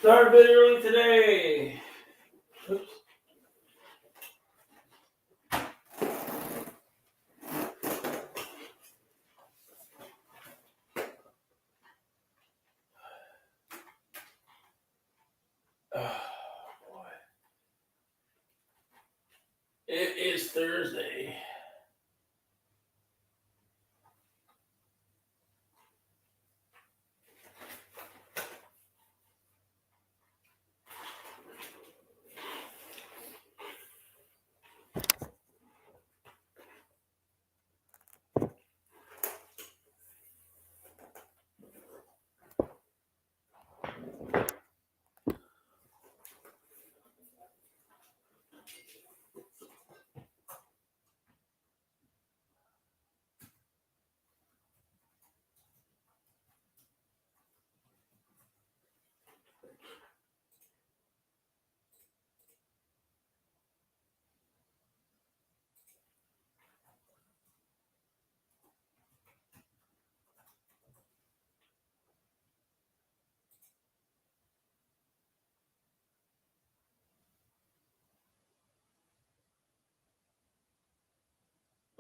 Started a bit early today. Oops. Oh, boy. It is Thursday.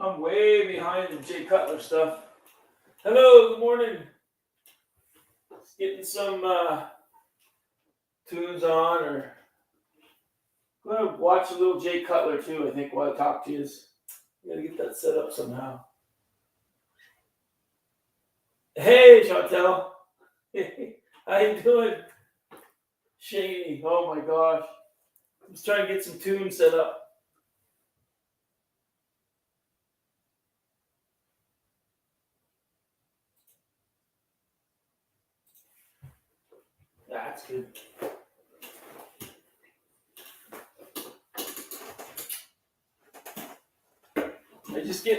I'm way behind the Jay Cutler stuff. Hello, good morning. Just getting some tunes on, or I'm gonna watch a little Jay Cutler too. I think while I talk to you, gotta get that set up somehow. Hey, Chantel. How you doing? Shady. Oh my gosh. I'm just trying to get some tunes set up. That's good.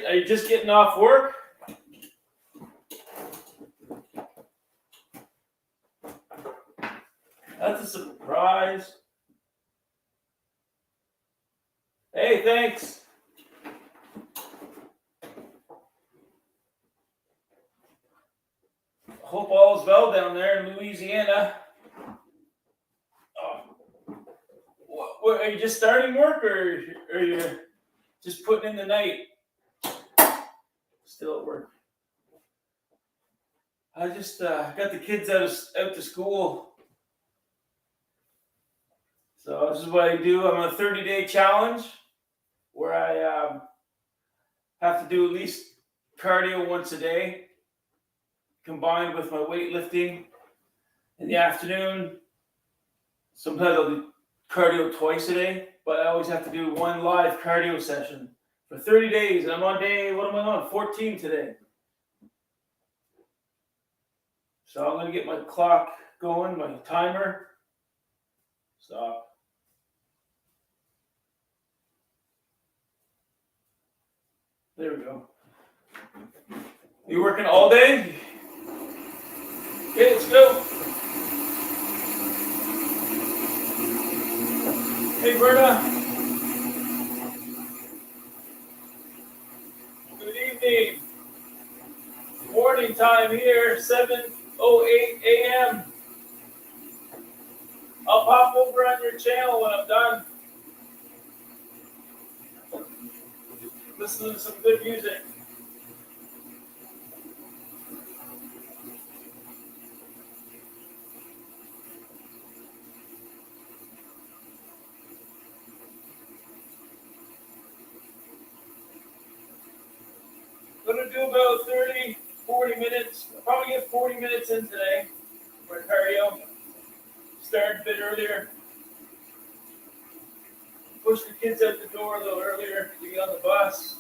Are you just getting off work? That's a surprise. Hey, thanks. Hope all is well down there in Louisiana. Are you just starting work, or are you just putting in the night? Still at work. I just got the kids out to school. So this is what I do. I'm on a 30-day challenge where I have to do at least cardio once a day, combined with my weightlifting in the afternoon. Sometimes I'll do cardio twice a day, but I always have to do one live cardio session for 30 days. And I'm on day, what am I on? 14 today. So I'm going to get my clock going, my timer. Stop. There we go. You working all day? Okay, let's go. Hey, Berta. Good evening. Morning time here, 7:08 a.m. I'll pop over on your channel when I'm done. Listening to some good music. I'm going to do about 30, 40 minutes. I'll probably get 40 minutes in today for cardio. Start a bit earlier. Push the kids out the door a little earlier to get on the bus.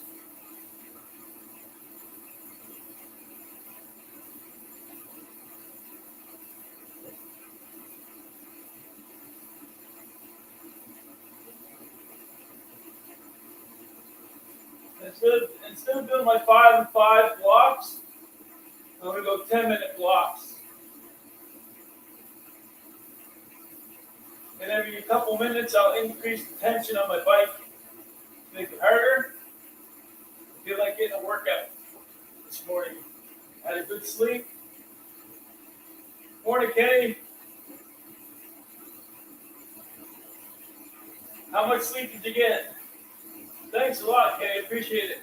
Instead of doing my 5 and 5 blocks, I'm going to go 10-minute blocks. And every couple minutes, I'll increase the tension on my bike to make it harder. I feel like getting a workout this morning. Had a good sleep. Morning, Kenny. How much sleep did you get? Thanks a lot, Kay. Appreciate it.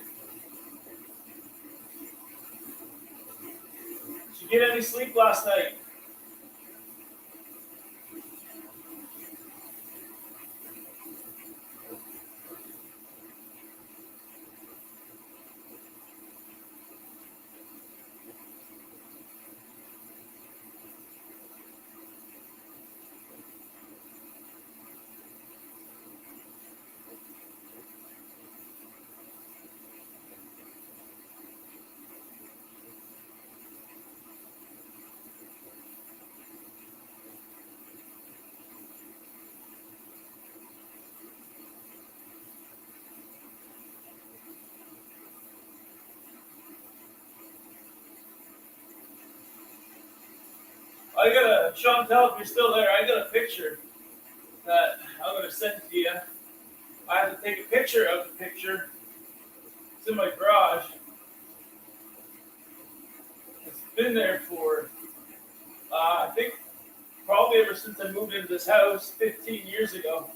Did you get any sleep last night? I got a, Chantel, if you're still there, I got a picture that I'm going to send to you. I have to take a picture of the picture. It's in my garage. It's been there for, I think, probably ever since I moved into this house 15 years ago.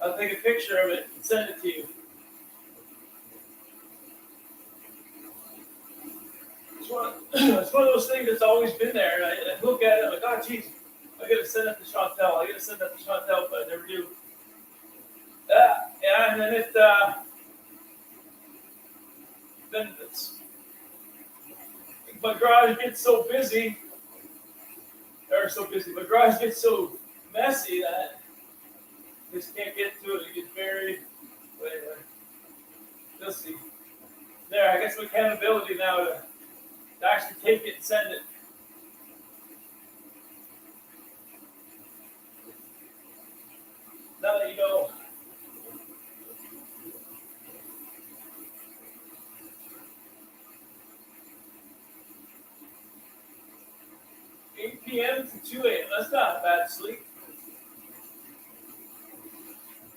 I'll take a picture of it and send it to you. It's one of those things that's always been there. And I look at it, I'm like, oh, geez, I got to send that to Chantel. But I never do. Yeah, and then my garage gets so busy, my garage gets so messy that I just can't get to it. It gets buried. But anyway, you'll see. There, I got some accountability now to actually take it and send it. Now that you know. 8 p.m. to 2 a.m. That's not a bad sleep.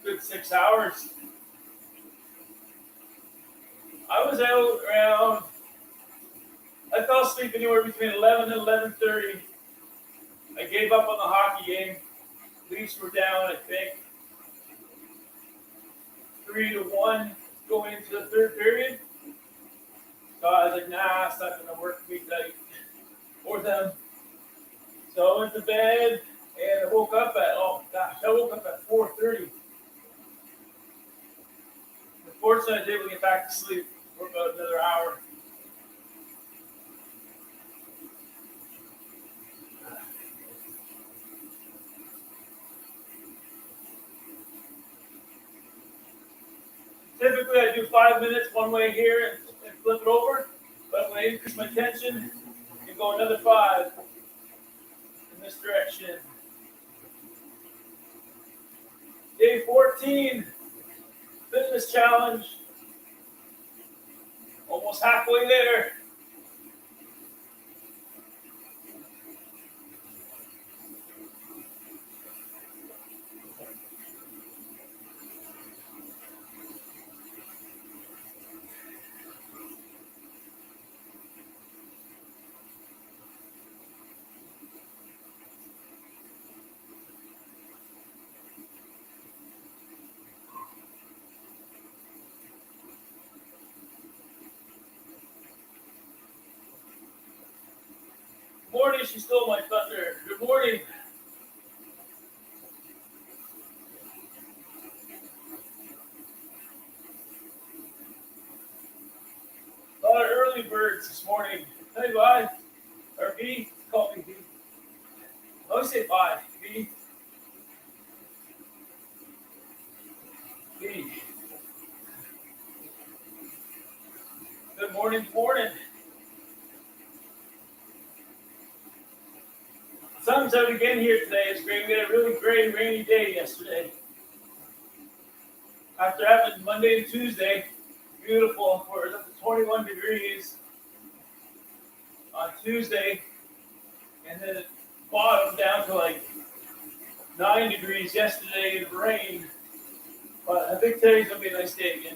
Good 6 hours. I was out around, I fell asleep anywhere between 11 and 11:30. I gave up on the hockey game. Leafs were down, I think, 3-1 going into the third period. So I was like, nah, it's not going to work for me tonight or them. So I went to bed and I woke up at, 4:30. Unfortunately, I was able to get back to sleep for about another hour. Typically, I do 5 minutes one way here and flip it over, but I'm going to increase my tension and go another 5 in this direction. Day 14, fitness challenge. Almost halfway there. Morning, she stole my thunder. Good morning. A lot of early birds this morning. Hey, bye. Or B. Call me B. I always say bye. B. B. Good morning, morning. Sun's out again here today. It's great. We had a really great rainy day yesterday. After having Monday and Tuesday, beautiful. We're up to 21 degrees on Tuesday, and then it bottomed down to like 9 degrees yesterday in rain. But I think today's gonna be a nice day again.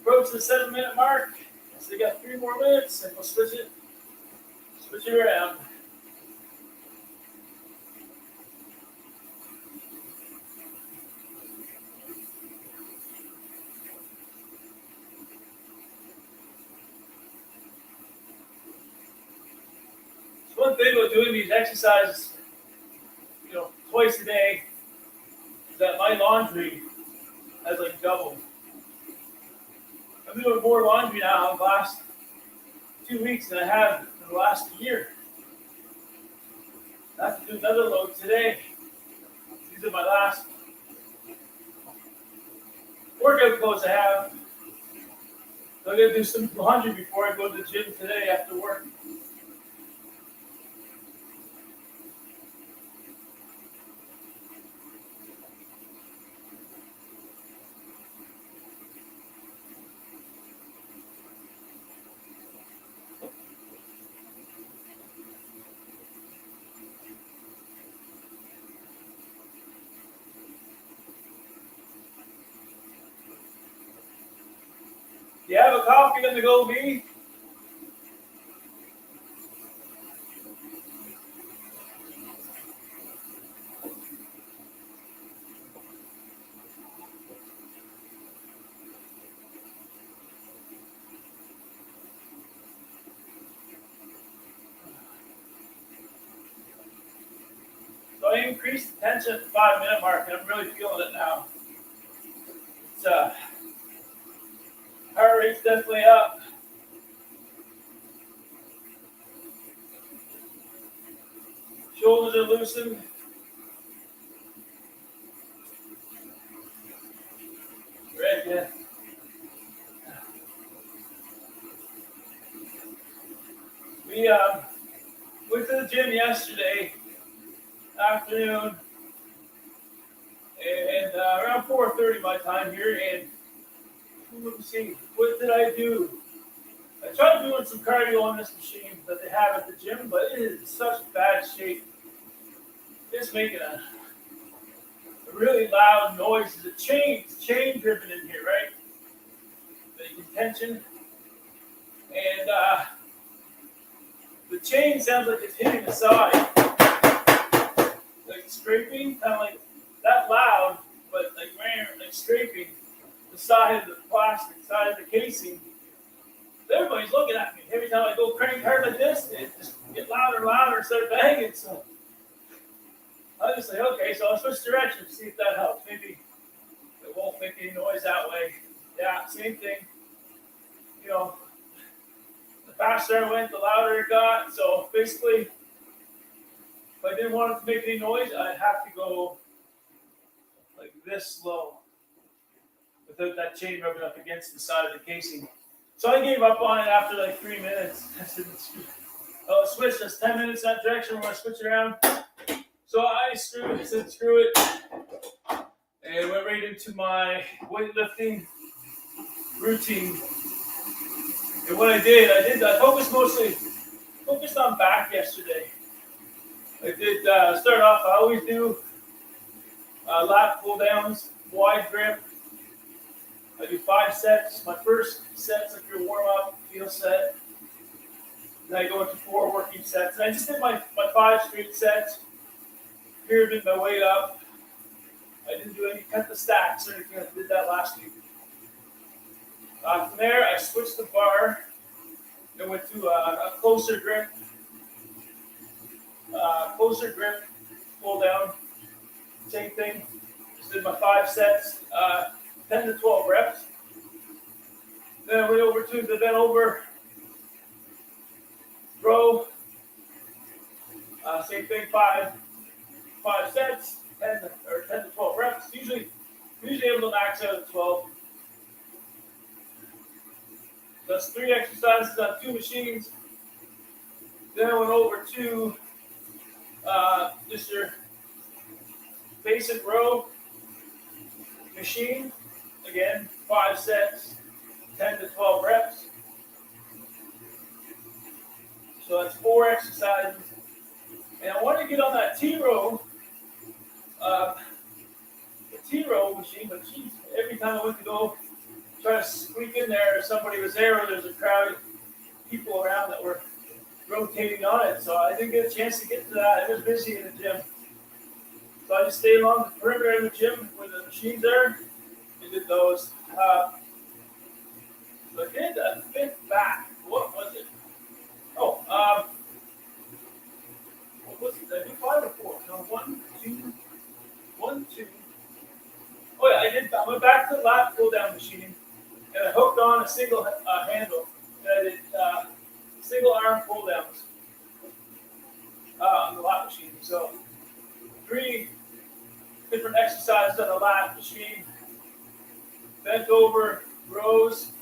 approaching the 7-minute mark. So we got 3 more minutes, and we'll switch it around. So one thing about doing these exercises, twice a day, is that my laundry has like doubled. I'm doing more laundry now in the last 2 weeks than I have in the last year. I have to do another load today. These are my last workout clothes I have. So I'm going to do some laundry before I go to the gym today after work. You have a coffee in the go be? So I increased the tension at the 5-minute mark, and I'm really feeling it now. It's heart rate's definitely up. Shoulders are loosened. Red, yeah. We went to the gym yesterday afternoon, and around 4:30 my time here, and let me see, what did I do? I tried doing some cardio on this machine that they have at the gym, but it is in such bad shape. It's making a really loud noise. It's chain driven in here, right? The tension. And the chain sounds like it's hitting the side. Like scraping, kind of like that loud, but like scraping the side of the plastic, side of the casing. Everybody's looking at me. Every time I go crank hard like this, it just get louder and louder instead of banging. So I just say, okay, so I'll switch directions, see if that helps. Maybe it won't make any noise that way. Yeah, same thing. The faster I went, the louder it got. So basically, if I didn't want it to make any noise, I'd have to go like this slow without that chain rubbing up against the side of the casing. So I gave up on it after like 3 minutes. I said, I'll switch. That's 10 minutes that direction. We're going to switch around. So I said screw it, and went right into my weightlifting routine. And what I focused on back yesterday. I did start off, I always do lat pull downs, wide grip. I do 5 sets. My first set's like your warm up, feel set. Then I go into 4 working sets. And I just did my 5 straight sets. Pyramid my weight up. I didn't do any cut the stacks or anything. I did that last week. From there, I switched the bar and went to a closer grip. Pull down. Same thing. Just did my 5 sets, 10 to 12 reps. Then I went over to the bent over row. Same thing, 5 sets, 10 to 12 reps. Usually able to max out at 12. That's 3 exercises on 2 machines. Then I went over to just your basic row machine. Again, 5 sets, 10 to 12 reps. So that's 4 exercises. And I want to get on that T-row, the T-row machine, but geez, every time I went to go try to squeak in there if somebody was there or there's a crowd of people around that were rotating on it. So I didn't get a chance to get to that. It was busy in the gym. So I just stayed along the perimeter of the gym where the machines are and did those. So I did a fifth back. What was it? Oh, what was it? Did I do 5 or 4? No, 1, 2, 1, 2. Oh yeah, I went back to the lat pull down machine and I hooked on a single handle. And I did single arm pull downs on the lat machine. So 3 different exercises on the lat machine. Bent over rows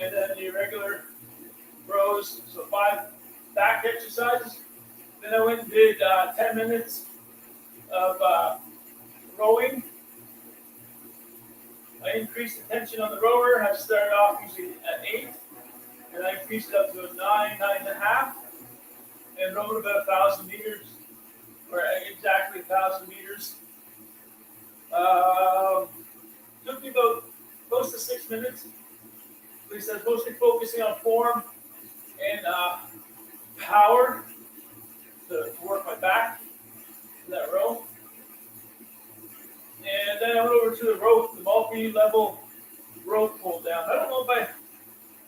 and then the irregular rows. So 5 back exercises. Then I went and did 10 minutes of rowing. I increased the tension on the rower. I started off usually at 8, and I increased it up to a 9, 9.5, and rowed about 1,000 meters, or exactly 1,000 meters. Took me about close to 6 minutes. At least I was mostly focusing on form and power to work my back in that row. And then I went over to the rope, the multi-level rope pull down. I don't know if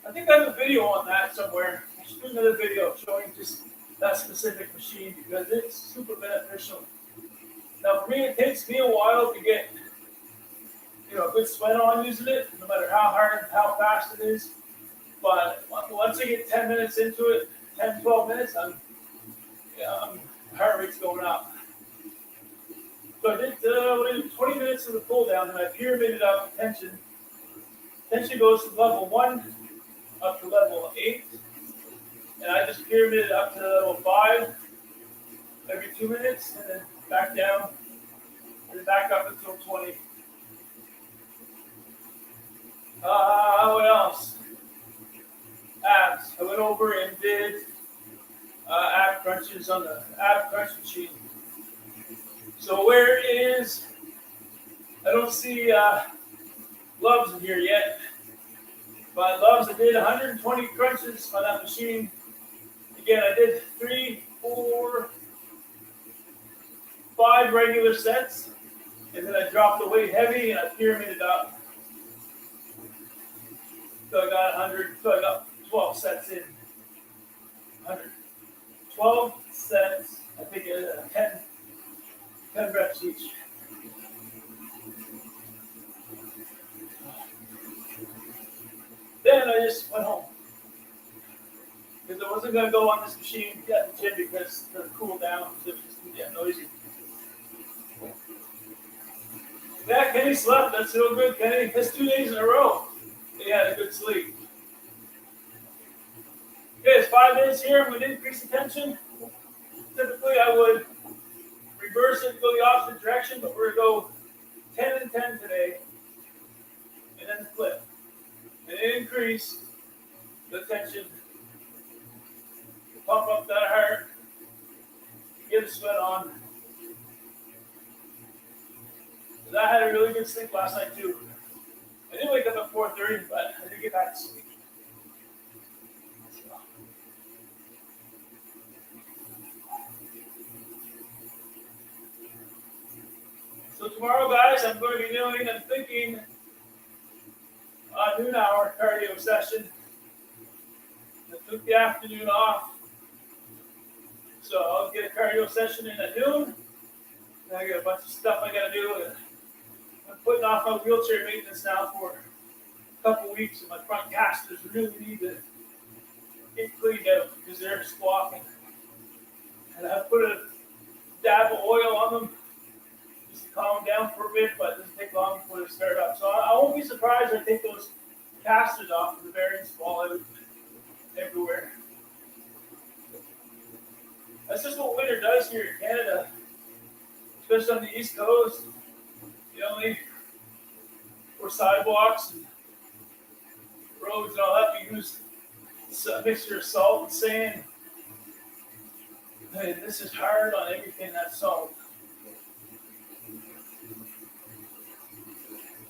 I think I have a video on that somewhere. I should do another video showing just that specific machine because it's super beneficial. Now for me, it takes me a while to get, a good sweat on using it, no matter how hard, how fast it is. But once I get 10 minutes into it, 10, 12 minutes, heart rate's going up. So I did 20 minutes of the pull down, and I pyramided up the tension. Tension goes from level 1 up to level 8, and I just pyramided up to level 5 every 2 minutes, and then back down, and then back up until 20. What else? Abs. I went over and did ab crunches on the ab crunch machine. So where is, I don't see gloves in here yet, but gloves, I did 120 crunches on that machine. Again, I did 3, 4, 5 regular sets, and then I dropped the weight heavy and I pyramided up. So I got 100, so I got 12 sets in. 100. 12 sets, I think 10 reps each. Then I just went home. Because I wasn't going to go on this machine at the gym because to cool down, it was just too damn noisy. Yeah, Kenny slept. That's so good, Kenny. That's 2 days in a row. He had a good sleep. Okay, it's 5 minutes here. I'm going to increase the tension. Typically, I would reverse it, go the opposite direction, but we're going to go 10 and 10 today. And then flip. And increase the tension. Pump up that heart. Get the sweat on. Because I had a really good sleep last night, too. I did wake up at 4:30, but I did get back to sleep. So tomorrow, guys, I'm going to be doing, I'm thinking, a noon hour cardio session. I took the afternoon off. So I'll get a cardio session in at noon. Then I got a bunch of stuff I got to do. I'm putting off my wheelchair maintenance now for a couple weeks, and my front casters really need to get cleaned out because they're squawking. And I put a dab of oil on them just to calm them down for a bit, but it doesn't take long before they start up. So I won't be surprised if I take those casters off and the bearings fall out everywhere. That's just what winter does here in Canada, especially on the East Coast. Only for sidewalks and roads and all that, we use a mixture of salt and sand. And this is hard on everything that's salt.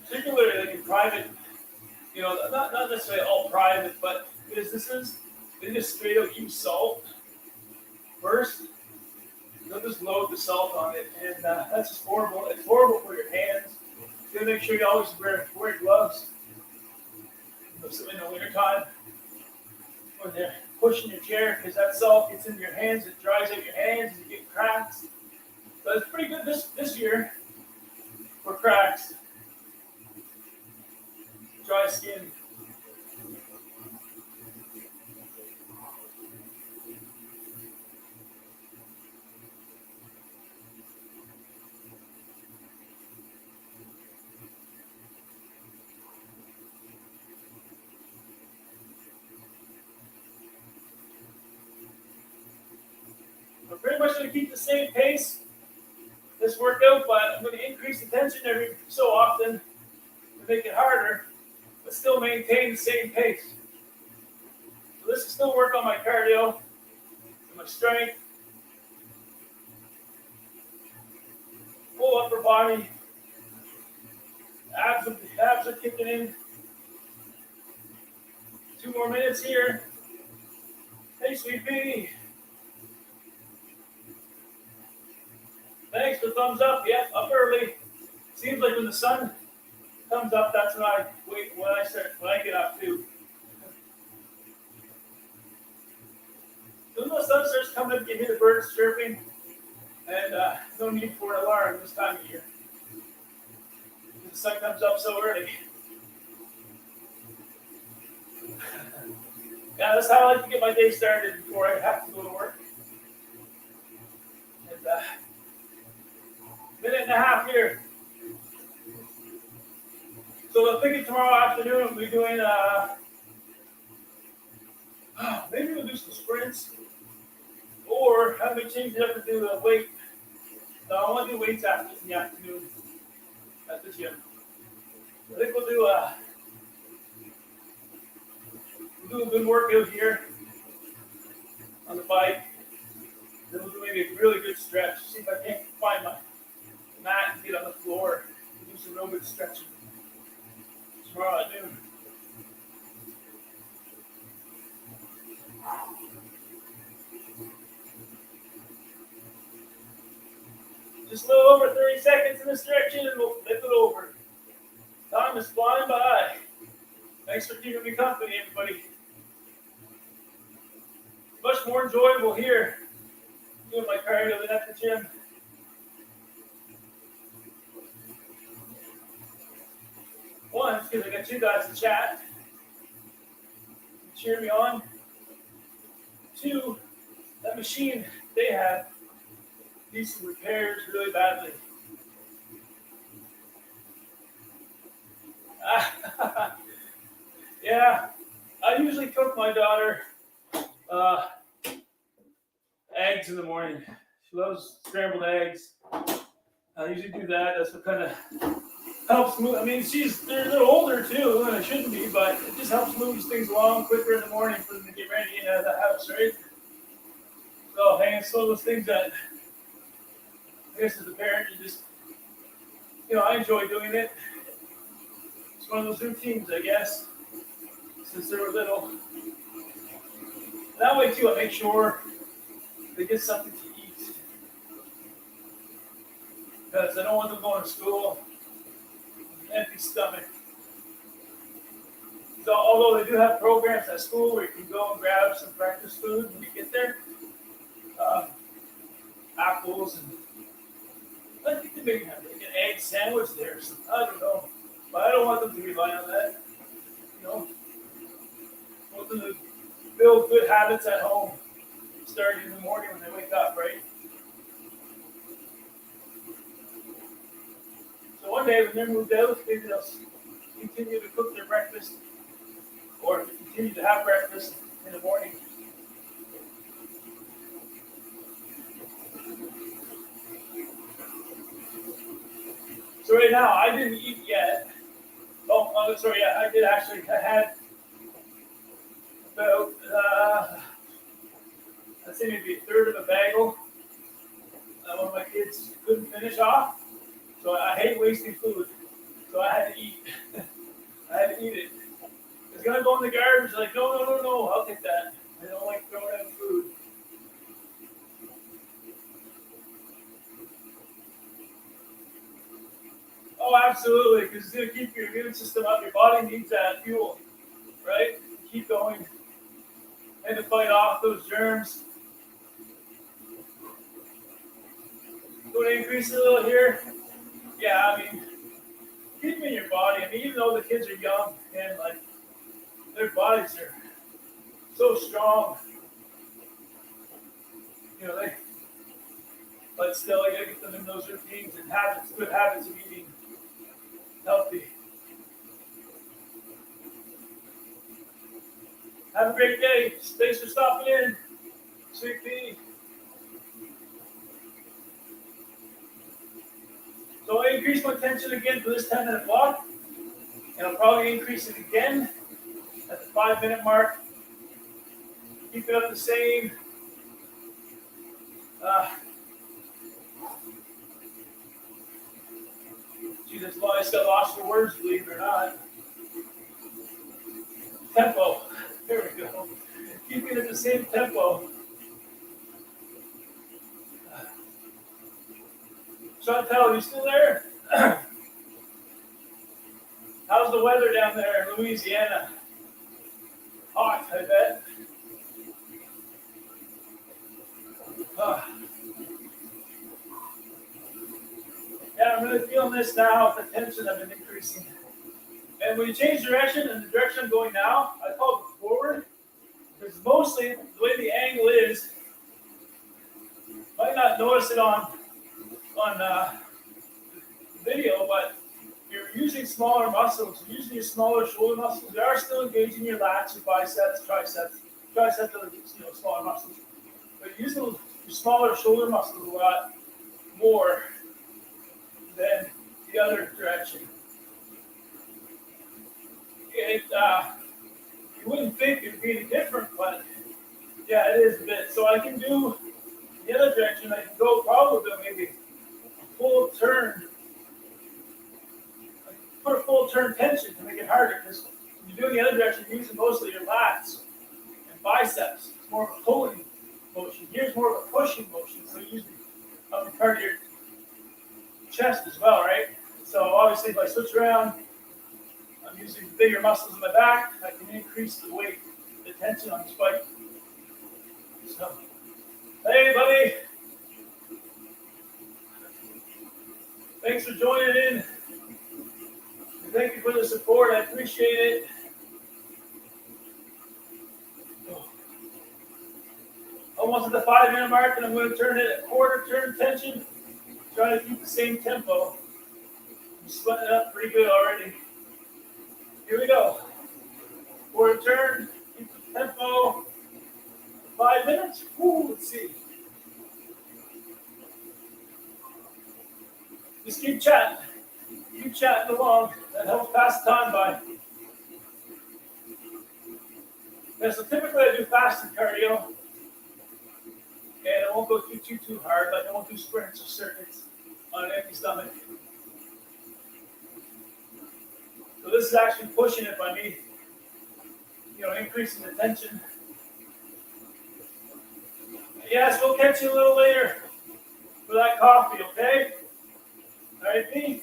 Particularly like in private not necessarily all private, but businesses, they just straight up use salt first. They'll just load the salt on it, and that's just horrible. It's horrible for your hands. You gotta make sure you always wear gloves in the wintertime when they're pushing your chair, because that salt gets in your hands, it dries out your hands, and you get cracks. But it's pretty good this year for cracks, dry skin. We're pretty much going to keep the same pace this workout, but I'm going to increase the tension every so often to make it harder, but still maintain the same pace. So this will still work on my cardio and my strength, full upper body, abs are kicking in. 2 more minutes here. Hey, sweet pea. Thanks for thumbs up. Yep, up early. Seems like when the sun comes up, that's when I get up too. When the sun starts coming up, you hear the birds chirping, and no need for an alarm this time of year. The sun comes up so early. Yeah, that's how I like to get my day started before I have to go to work. And minute and a half here. So I'm thinking tomorrow afternoon we'll be doing maybe we'll do some sprints, or have me change it up and do a weight. No, I want to do weights in the afternoon at the gym. I think we'll do a good workout here on the bike. Then we'll do maybe a really good stretch. See if I can't find my mat and get on the floor and do some real good stretching tomorrow at noon. Just a little over 30 seconds in the stretching, and we'll flip it over. Time is flying by. Thanks for keeping me company, everybody. Much more enjoyable here doing my cardio than at the gym. One, it's because I got you guys to chat, cheer me on. 2, that machine they have needs some repairs really badly. Yeah, I usually cook my daughter eggs in the morning. She loves scrambled eggs. I usually do that. That's what kind of helps move. I mean, they're a little older too, and it shouldn't be, but it just helps move things along quicker in the morning for them to get ready out of the house, right? So, hey, it's one of those things that I guess as a parent, you just, I enjoy doing it. It's one of those routines, I guess, since they were little. That way, too, I make sure they get something to eat. Because I don't want them going to school with an empty stomach. So, although they do have programs at school where you can go and grab some breakfast food when you get there, apples, and I think they maybe have like an egg sandwich there. So I don't know. But I don't want them to rely on that. I want them to build good habits at home, starting in the morning when they wake up, right? So one day when they're moved out, maybe they'll continue to cook their breakfast or continue to have breakfast in the morning. So right now, I didn't eat yet. Oh, sorry, yeah, I did actually. I had about, I'd say maybe a third of a bagel. One of my kids couldn't finish off. So I hate wasting food. So I had to eat. I had to eat it. you're gonna go in the garbage, like, no, I'll take that. I don't like throwing out food. Oh, absolutely, because it's gonna keep your immune system up. Your body needs that fuel, right? Keep going and to fight off those germs. Going to increase it a little here. Yeah, I mean, keep in your body. I mean, even though the kids are young and like their bodies are so strong, you know, but still, I gotta get them in those routines and habits, good habits of eating healthy. Have a great day. Thanks for stopping in. Sweet pea. So I increase my tension again for this 10-minute block, and I'll probably increase it again at the 5-minute mark. Keep it up the same. Gee, that's why I just got lost for words, believe it or not. Tempo. There we go. Keep it at the same tempo. Chantel, you still there? How's the weather down there in Louisiana? Hot, I bet. Yeah, I'm really feeling this now. The tension I've been increasing. And when you change direction, and the direction I'm going now, I call it forward. Because mostly the way the angle is, you might not notice it on video, but you're using smaller muscles. You're using your smaller shoulder muscles. They are still engaging your lats, your biceps, triceps. Triceps are smaller muscles. But you're using your smaller shoulder muscles a lot more than the other direction. You wouldn't think it'd be any different, but yeah, it is a bit. So I can do the other direction. I can go probably maybe a full turn. I can put a full turn tension to make it harder, because when you're doing the other direction, you're using mostly your lats and biceps. It's more of a pulling motion. Here's more of a pushing motion. So you're using upper part of your chest as well, right? So obviously, if I switch around, I'm using bigger muscles in my back. I can increase the weight, the tension on the spike. So, hey, buddy. Thanks for joining in. And thank you for the support. I appreciate it. Almost at the 5-minute mark, and I'm going to turn it at quarter turn tension. Try to keep the same tempo. I'm sweating it up pretty good already. Here we go. Quarter turn, keep the tempo. 5 minutes. Ooh, let's see. Just keep chatting. Keep chatting along. That helps pass the time by. Yeah, so typically I do fasted cardio. And I won't go too hard. Like I won't do sprints or circuits on an empty stomach. So this is actually pushing it by me, increasing the tension. Yes, we'll catch you a little later for that coffee, okay? All right, B?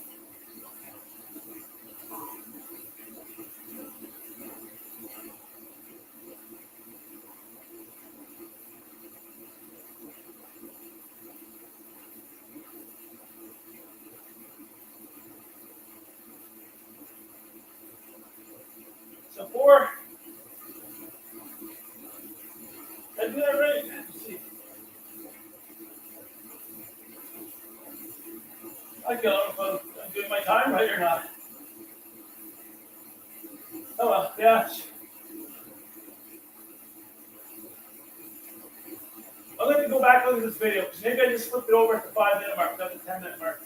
So 4. Did I do that right? Let's see. I don't know if I'm doing my time right or not. Oh well, yeah. I'm going to go back and look at this video, because maybe I just flipped it over at the 5-minute mark, not the 10-minute mark.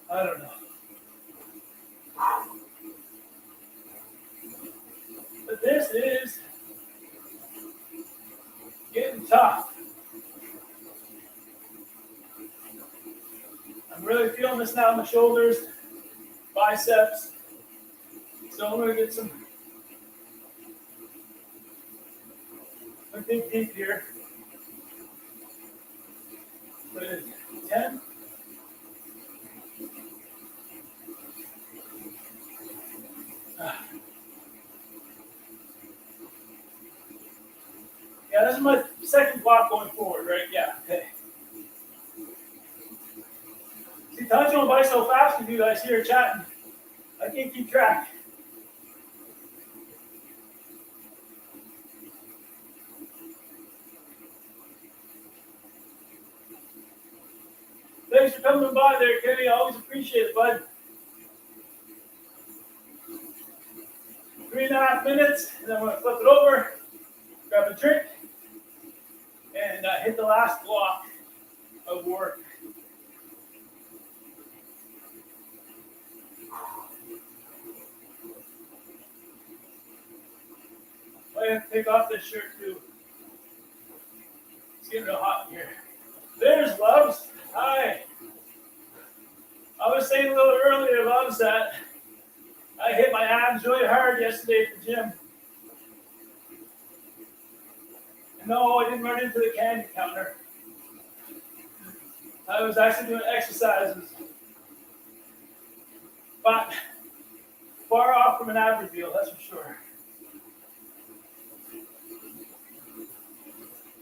I don't know. But this is getting tough. I'm really feeling this now in the shoulders, biceps, So I'm going to get some, I think deep here. Put it 10. Yeah, this is my second block going forward, right? Yeah, okay. See, time's going by so fast with you guys here chatting. I can't keep track. Thanks for coming by there, Kenny. I always appreciate it, bud. 3.5 minutes, and then I'm going to flip it over, grab a drink, and hit the last block of work. I have to take off this shirt too. It's getting real hot in here. There's Loves. Hi. I was saying a little earlier, Loves, that I hit my abs really hard yesterday at the gym. No, I didn't run into the candy counter. I was actually doing exercises. But far off from an average meal, that's for sure.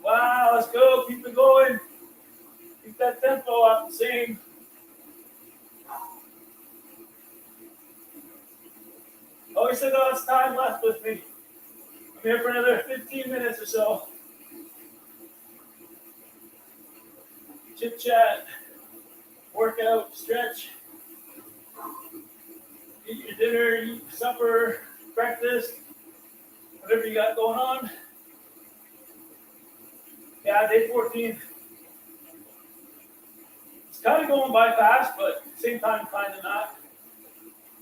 Wow, let's go. Keep it going. Keep that tempo up. Same. Oh, we still got lots of time left with me. I'm here for another 15 minutes or so. Chit chat, workout, stretch, eat your dinner, eat supper, breakfast, whatever you got going on. Yeah, day 14. It's kind of going by fast, but at the same time, kind of not.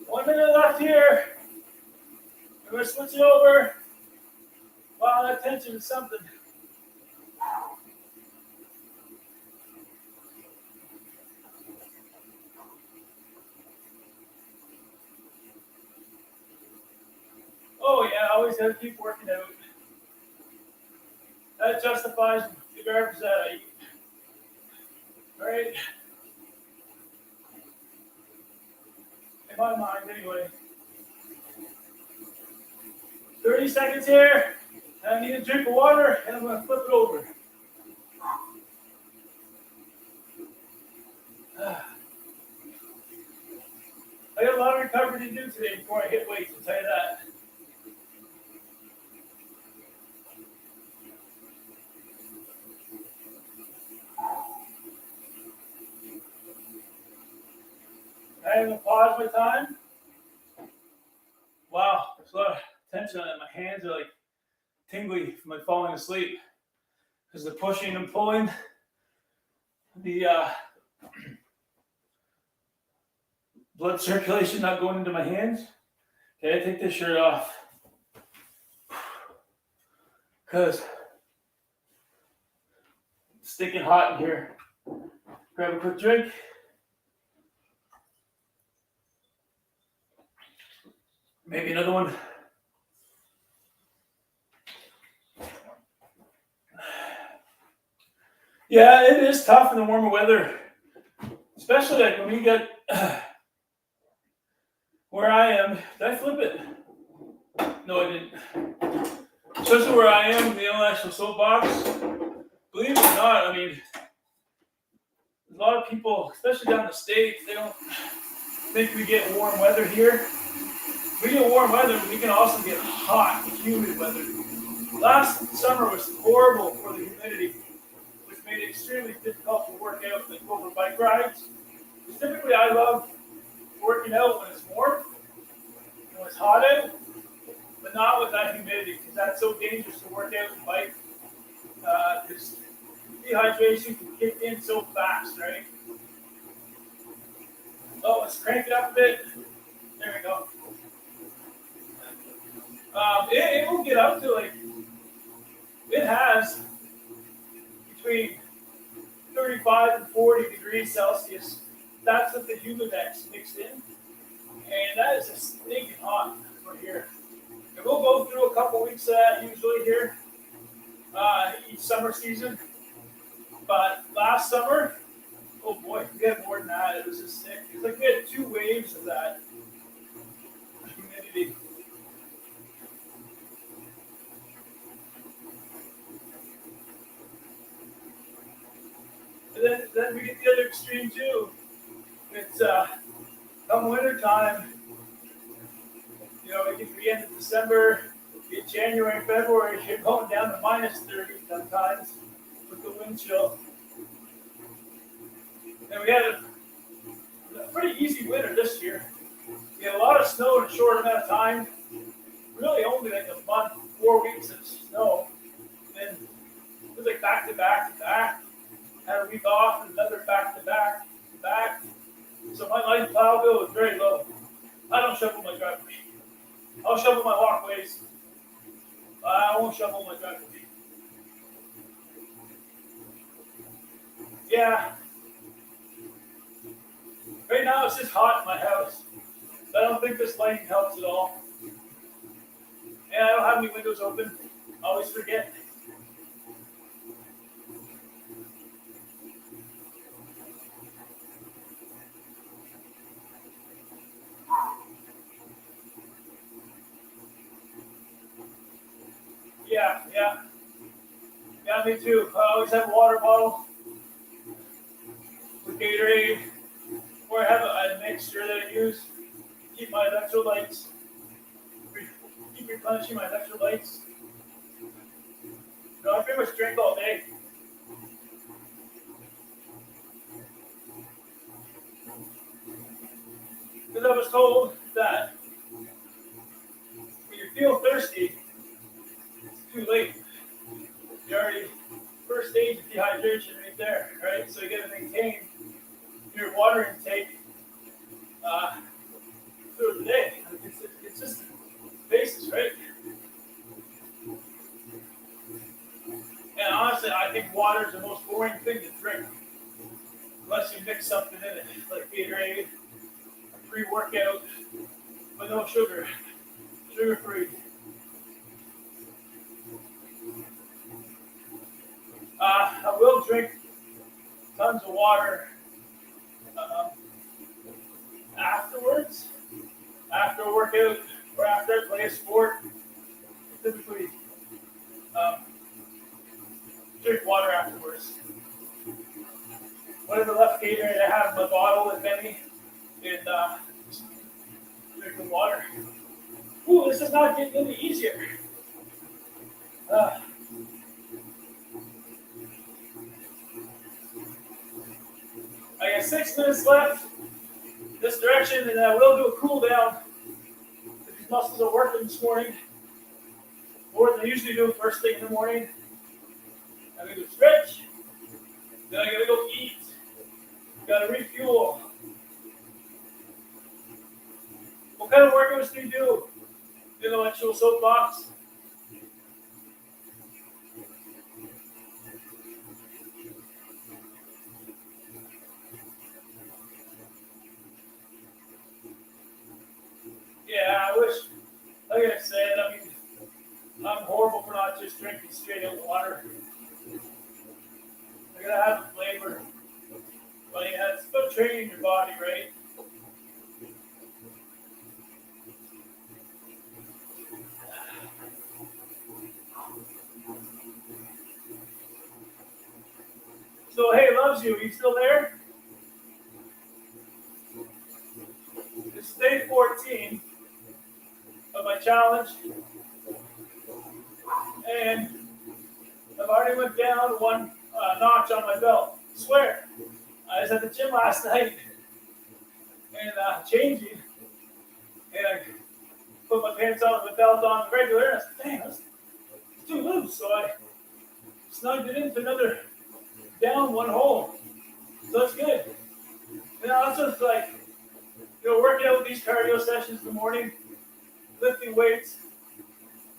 1 minute left here. I'm going to switch it over. Wow, that tension is something. Oh, yeah, I always have to keep working out. That justifies the garbage that I eat. All right? In my mind, anyway. 30 seconds here. I need a drink of water, and I'm going to flip it over. I got a lot of recovery to do today before I hit weights, I'll tell you that. I'm going to pause my time. Wow, there's a lot of tension on it. My hands are like tingly from like falling asleep because the pushing and pulling. The blood circulation not going into my hands. Okay, I take this shirt off because it's stinking hot in here. Grab a quick drink. Maybe another one. Yeah, it is tough in the warmer weather, especially like when we get where I am. Did I flip it? No, I didn't. Especially where I am, the international soapbox. Believe it or not, I mean, a lot of people, especially down in the States, they don't think we get warm weather here. We get warm weather, but we can also get hot, humid weather. Last summer was horrible for the humidity, which made it extremely difficult to work out and go for bike rides. Because typically I love working out when it's warm, and when it's hot out, but not with that humidity, because that's so dangerous to work out and bike. Because dehydration can kick in so fast, right? Oh, let's crank it up a bit. There we go. It will get up to like, it has between 35 and 40 degrees Celsius. That's with the humidex mixed in. And that is just stinking hot. for here. And we'll go through a couple weeks of that usually here, each summer season. But last summer, oh boy, we had more than that. It was just sick. It's like we had 2 waves of that humidity. And then we get the other extreme too. It's come winter time, you know, we get to the end of December, get January and February, you're going down to minus 30 sometimes with the wind chill. And we had a pretty easy winter this year. We had a lot of snow in a short amount of time. Really only like a month, 4 weeks of snow. And it was like back to back to back. Had a week off and another back to back to back. So my light plow bill was very low. I don't shovel my driveway. I'll shovel my walkways. I won't shovel my driveway. Yeah. Right now it's just hot in my house. I don't think this lighting helps at all. And I don't have any windows open. I always forget. Yeah, me too. I always have a water bottle with Gatorade, or I have a mixture that I use to keep my electrolytes, keep replenishing my electrolytes. You know, I pretty much drink all day. Because I was told that when you feel thirsty, it's too late. You're already first stage of dehydration right there, right? So you got to maintain your water intake through the day. It's just the basis, right? And honestly, I think water is the most boring thing to drink, unless you mix something in it, like Gatorade, pre-workout, but no sugar, sugar-free. I will drink tons of water afterwards, after a workout or after I play a sport. I typically drink water afterwards. Whatever left Gatorade I have in my bottle, if any, and drink the water. Ooh, this is not getting any easier. I got 6 minutes left this direction, and I will do a cool down. These muscles are working this morning more than I usually do first thing in the morning. I'm going to stretch, then I got to go eat, got to refuel. What kind of workouts do you do? Intellectual soapbox? Yeah, I wish, like I said, I mean, I'm horrible for not just drinking straight up water. I gotta have a flavor. But yeah, it's about training your body, right? So, hey, loves you. Are you still there? It's day 14 of my challenge. And I've already went down 1 notch on my belt. I swear. I was at the gym last night and changing. And I put my pants on with my belt on regular. And I said, dang, that's too loose. So I snugged it into another down 1 hole. So that's good. You know, that's just like, working out with these cardio sessions in the morning, lifting weights,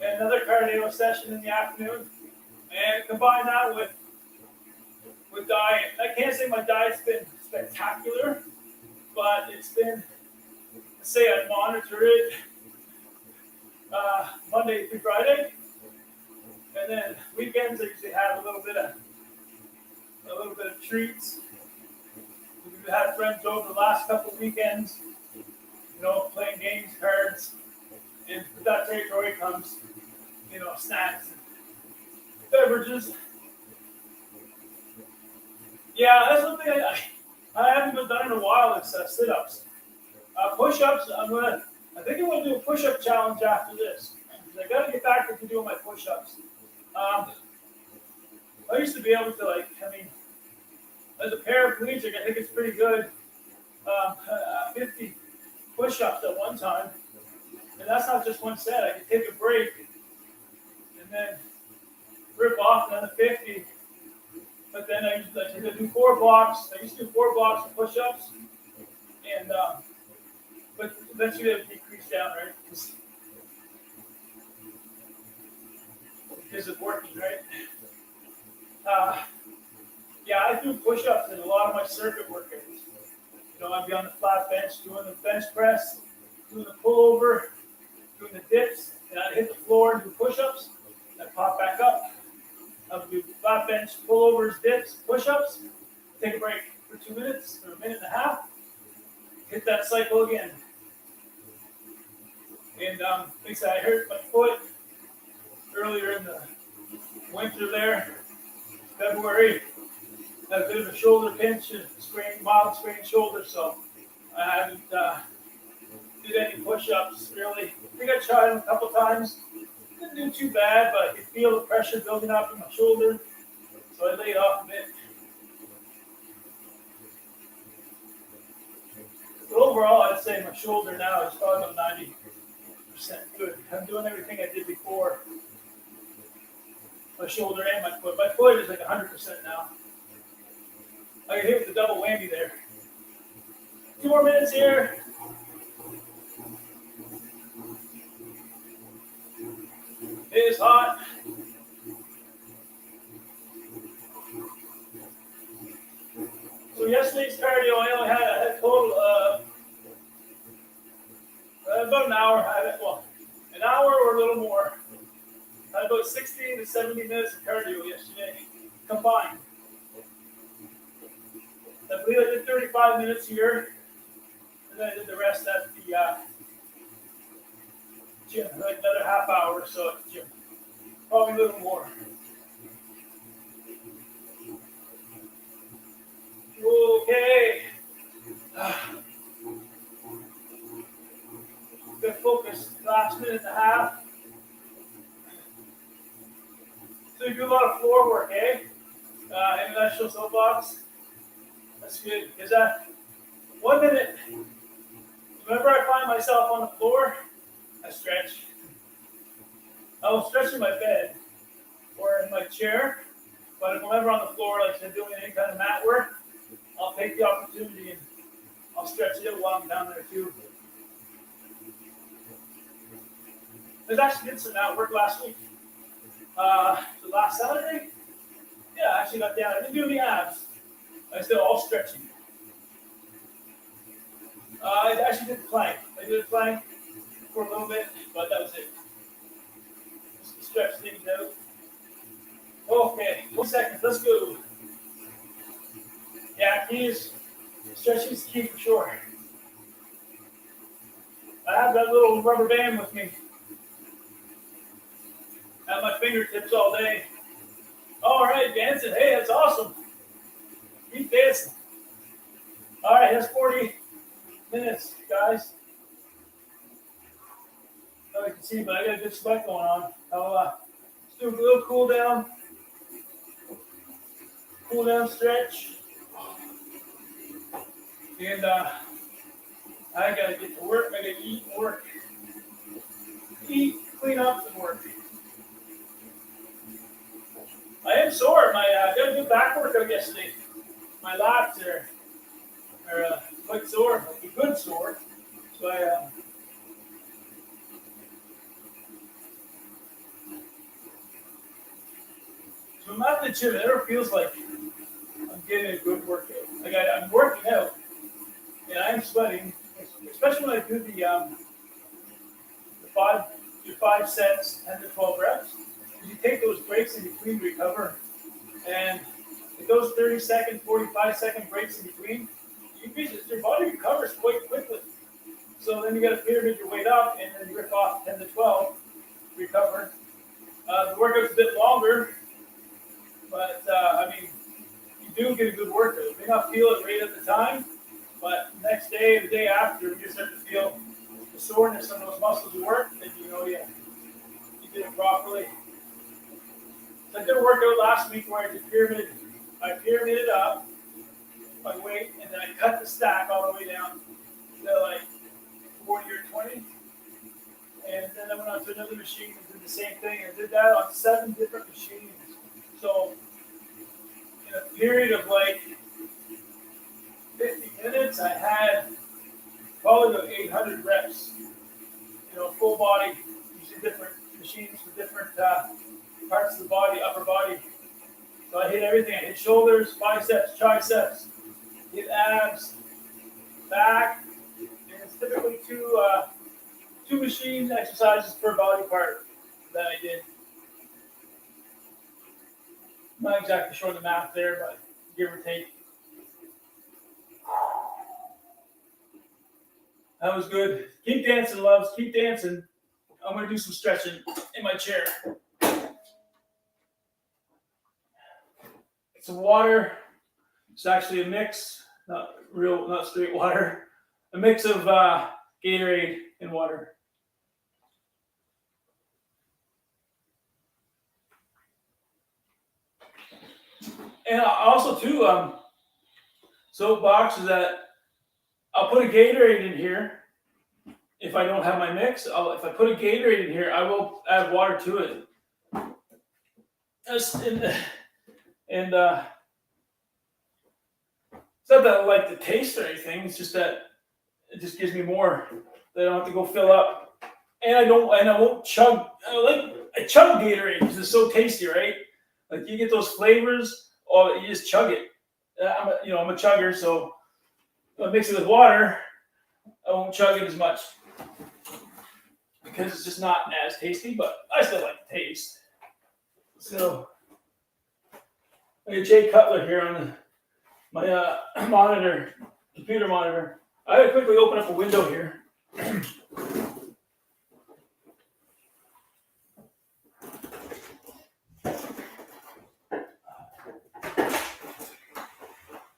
and another cardio session in the afternoon, and combine that with diet. I can't say my diet's been spectacular, but it's been, let's say I monitor it Monday through Friday, and then weekends I usually have a little bit of treats. We've had friends over the last couple of weekends, playing games, cards, and with that territory comes, snacks and beverages. Yeah, that's one thing I haven't been done in a while is sit-ups. Push-ups, I think I'm going to do a push-up challenge after this. I got to get back into doing my push-ups. I used to be able to, as a paraplegic, I think it's pretty good. 50 push-ups at one time. And that's not just one set. I can take a break and then rip off another 50. But then I used to do 4 blocks. I used to do 4 blocks of push-ups. And, but eventually it would decrease down, right? Because it's working, right? Yeah, I do push-ups in a lot of my circuit workouts. I'd be on the flat bench doing the bench press, doing the pullover, doing the dips, and I'd hit the floor and do push-ups, and I'd pop back up. I would do flat bench pullovers, dips, push-ups, take a break for 2 minutes or a minute and a half, hit that cycle again. And like I said, I hurt my foot earlier in the winter there, February. I had a bit of a shoulder pinch, mild sprained shoulder, so I haven't did any push-ups really. I think I tried them a couple times. Didn't do too bad, but I could feel the pressure building up in my shoulder, so I laid off a bit. But overall, I'd say my shoulder now is probably about 90% good. I'm doing everything I did before. My shoulder and my foot. My foot is like 100% now. I can hit the double whammy there. 2 more minutes here. It is hot. So yesterday's cardio, I only had a total of about an hour. An hour or a little more. I had about 60 to 70 minutes of cardio yesterday combined. I believe I did 35 minutes here, and then I did the rest at the gym, like another half hour or so at the gym. Probably a little more. Okay. Good focus, last minute and a half. So you do a lot of floor work, eh? International soapbox. That's good, because 1 minute, whenever I find myself on the floor, I stretch. I will stretch in my bed or in my chair, but if I'm ever on the floor, like I'm doing any kind of mat work, I'll take the opportunity and I'll stretch it while I'm down there too. I actually did some mat work last week. The last Saturday? Yeah, I actually got down. I didn't do any abs. I did all stretching. I actually did the plank. I did a plank for a little bit, but that was it. Just to stretch things out. Okay, 1 second. Let's go. Yeah, stretching is key for sure. I have that little rubber band with me at my fingertips all day. All right, dancing. Hey, that's awesome. Keep dancing. All right, that's 40 minutes, guys. Oh, you can see, but I got a good sweat going on. Let's do a little cool down stretch. And I gotta get to work. I gotta eat and work. Eat, clean up, and work. I am sore. I got a good back workout yesterday. My lats are quite sore, like a good sore. So so I'm at the gym. It never feels like I'm getting a good workout. Like I'm working out, and I'm sweating, especially when I do the your 5 sets, 10 to 12 reps. You take those breaks in between to recover, and with those 30-second, 45-second breaks in between, your body recovers quite quickly. So then you got to pyramid your weight up, and then you rip off 10 to 12, recover. The workout's a bit longer, but you do get a good workout. You may not feel it right at the time, but the next day, the day after, you start to feel the soreness on those muscles you work, and you know you did it properly. So I did a workout last week where I pyramided up my weight, and then I cut the stack all the way down to like 40 or 20. And then I went on to another machine and did the same thing. I did that on 7 different machines. So in a period of like 50 minutes, I had probably about 800 reps. Full body, using different machines for different parts of the body, upper body. So I hit everything. I hit shoulders, biceps, triceps, hit abs, back, and it's typically two machine exercises per body part that I did. Not exactly sure the math there, but give or take. That was good. Keep dancing, loves. Keep dancing. I'm going to do some stretching in my chair. Some water. It's actually a mix, not straight water. A mix of Gatorade and water. And also too, soapbox is that I'll put a Gatorade in here. If I don't have my mix, if I put a Gatorade in here, I will add water to it. It's not that I like the taste or anything. It's just that it just gives me more. That I don't have to go fill up. And I won't chug. I chug Gatorade because it's so tasty, right? Like you get those flavors, or you just chug it. I'm a chugger, so if I mix it with water, I won't chug it as much because it's just not as tasty. But I still like the taste. So I got Jay Cutler here on my computer monitor. I gotta quickly open up a window here.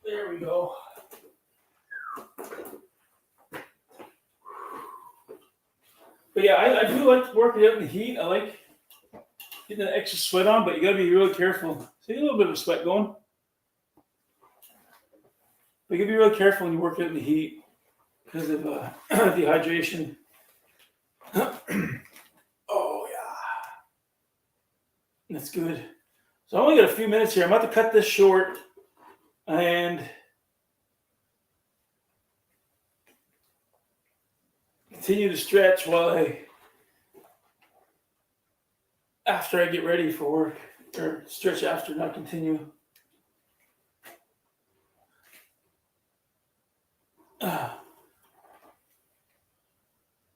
There we go. But yeah, I do like working out in the heat. I like getting an extra sweat on, but you gotta be really careful. See a little bit of sweat going. But you gotta be really careful when you work out in the heat because of dehydration. Oh yeah, that's good. So I only got a few minutes here. I'm about to cut this short and continue to stretch after I get ready for work, or stretch after, not continue.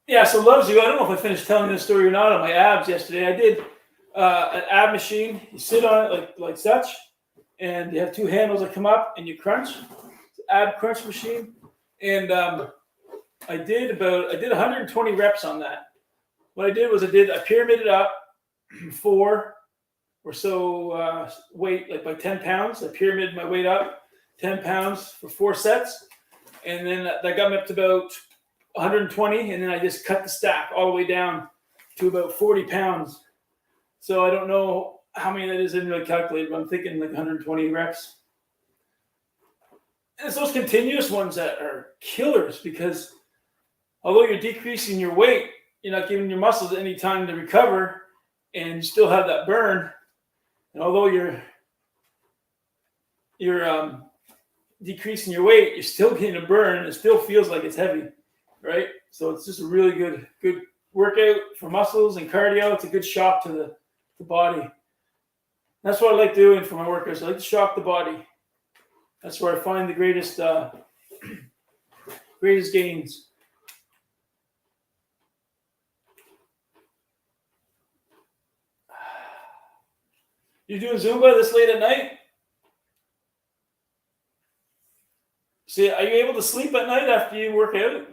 Yeah, so loves you. I don't know if I finished telling this story or not on my abs yesterday. I did an ab machine. You sit on it like such, and you have 2 handles that come up, and you crunch. It's an ab crunch machine, and I did 120 reps on that. What I did was I pyramided up 4 or so weight, like by 10 pounds. I pyramided my weight up 10 pounds for 4 sets. And then that got me up to about 120. And then I just cut the stack all the way down to about 40 pounds. So I don't know how many that is. I didn't really calculate, but I'm thinking like 120 reps. And it's those continuous ones that are killers because although you're decreasing your weight, you're not giving your muscles any time to recover, and you still have that burn. And although you're decreasing your weight, you're still getting a burn. It still feels like it's heavy, right? So it's just a really good workout for muscles and cardio. It's a good shock to the body. That's what I like doing for my workouts. I like to shock the body. That's where I find the greatest gains. You doing Zumba this late at night? See, are you able to sleep at night after you work out?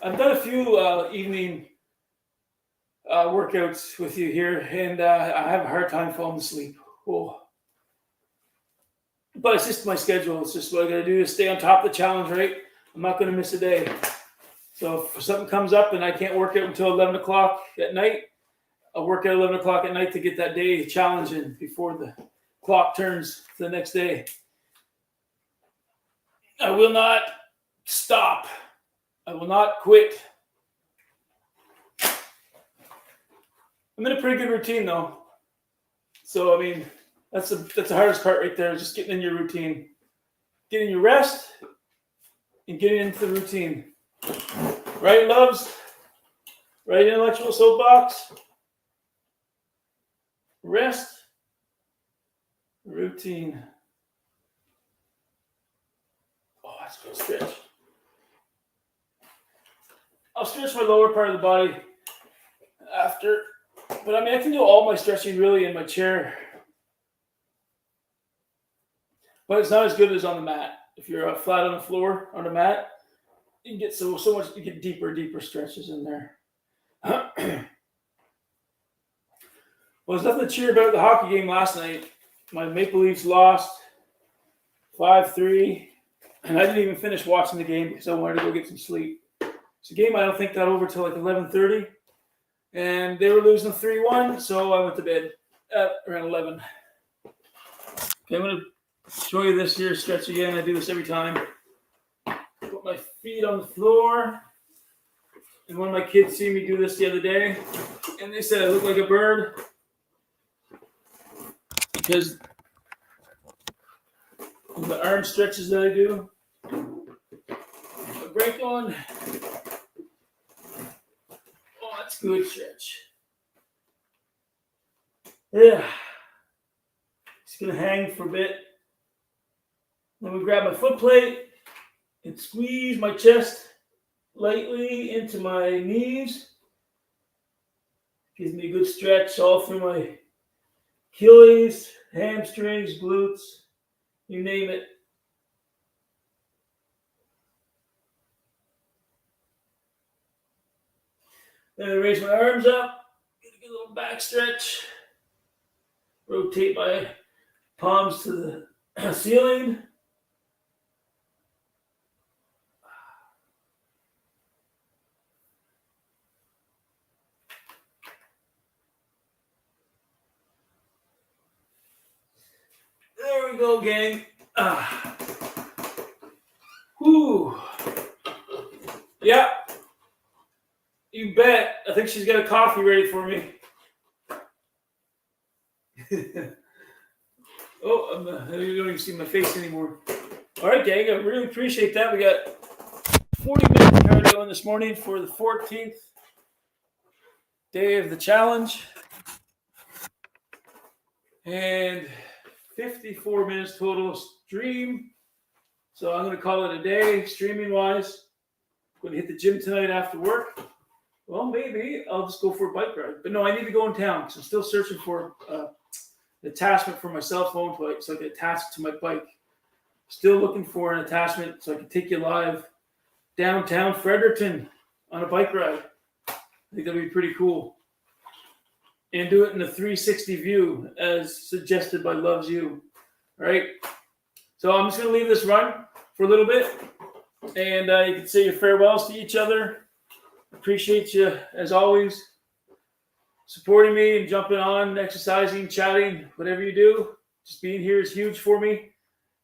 I've done a few evening workouts with you here, and I have a hard time falling asleep. Oh. But it's just my schedule. It's just what I got to do is stay on top of the challenge, right? I'm not going to miss a day. So if something comes up and I can't work out until 11 o'clock at night, I'll work out 11 o'clock at night to get that day challenge in before the clock turns to the next day. I will not stop. I will not quit. I'm in a pretty good routine though. So, I mean, that's the hardest part right there, just getting in your routine. Getting your rest and getting into the routine. Right, loves? Right, intellectual soapbox? Rest, routine. Oh, that's a good stretch. I'll stretch my lower part of the body after, but I mean, I can do all my stretching really in my chair. But it's not as good as on the mat. If you're flat on the floor on the mat, you can get so much. You get deeper stretches in there. Well, there's nothing to cheer about the hockey game last night. My Maple Leafs lost 5-3, and I didn't even finish watching the game because I wanted to go get some sleep. It's a game I don't think got over till like 11:30, and they were losing 3-1, so I went to bed at around 11. Okay, I'm going to show you this here stretch again. I do this every time. Put my feet on the floor. And one of my kids see me do this the other day. And they said I look like a bird. Because of the arm stretches that I do. A great one. Oh, that's a good stretch. Yeah. Just going to hang for a bit. Then we grab my foot plate and squeeze my chest lightly into my knees. Gives me a good stretch all through my Achilles, hamstrings, glutes, you name it. Then I raise my arms up, get a good little back stretch. Rotate my palms to the ceiling. There we go, gang. Whew. Yeah. You bet. I think she's got a coffee ready for me. Oh, you don't even see my face anymore. All right, gang. I really appreciate that. We got 40 minutes cardio in this morning for the 14th day of the challenge. And 54 minutes total stream. So I'm going to call it a day, streaming wise. I'm going to hit the gym tonight after work. Well, maybe I'll just go for a bike ride. But no, I need to go in town because I'm still searching for an attachment for my cell phone so I can attach it to my bike. Still looking for an attachment so I can take you live downtown Fredericton on a bike ride. I think that'd be pretty cool. And do it in a 360 view as suggested by Loves You. All right. So I'm just going to leave this run for a little bit. And you can say your farewells to each other. Appreciate you, as always, supporting me and jumping on, exercising, chatting, whatever you do. Just being here is huge for me.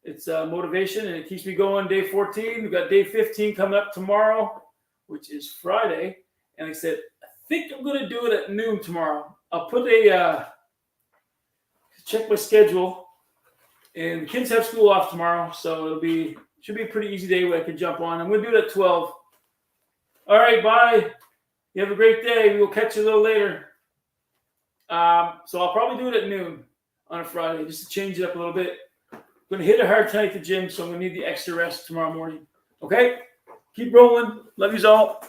It's motivation, and it keeps me going. Day 14. We've got day 15 coming up tomorrow, which is Friday. And like I said, I think I'm going to do it at noon tomorrow. I'll put check my schedule. And the kids have school off tomorrow, so should be a pretty easy day where I can jump on. I'm going to do it at 12. All right, bye. You have a great day. We will catch you a little later. So I'll probably do it at noon on a Friday just to change it up a little bit. I'm going to hit it hard tonight at the gym, so I'm going to need the extra rest tomorrow morning. Okay? Keep rolling. Love yous all.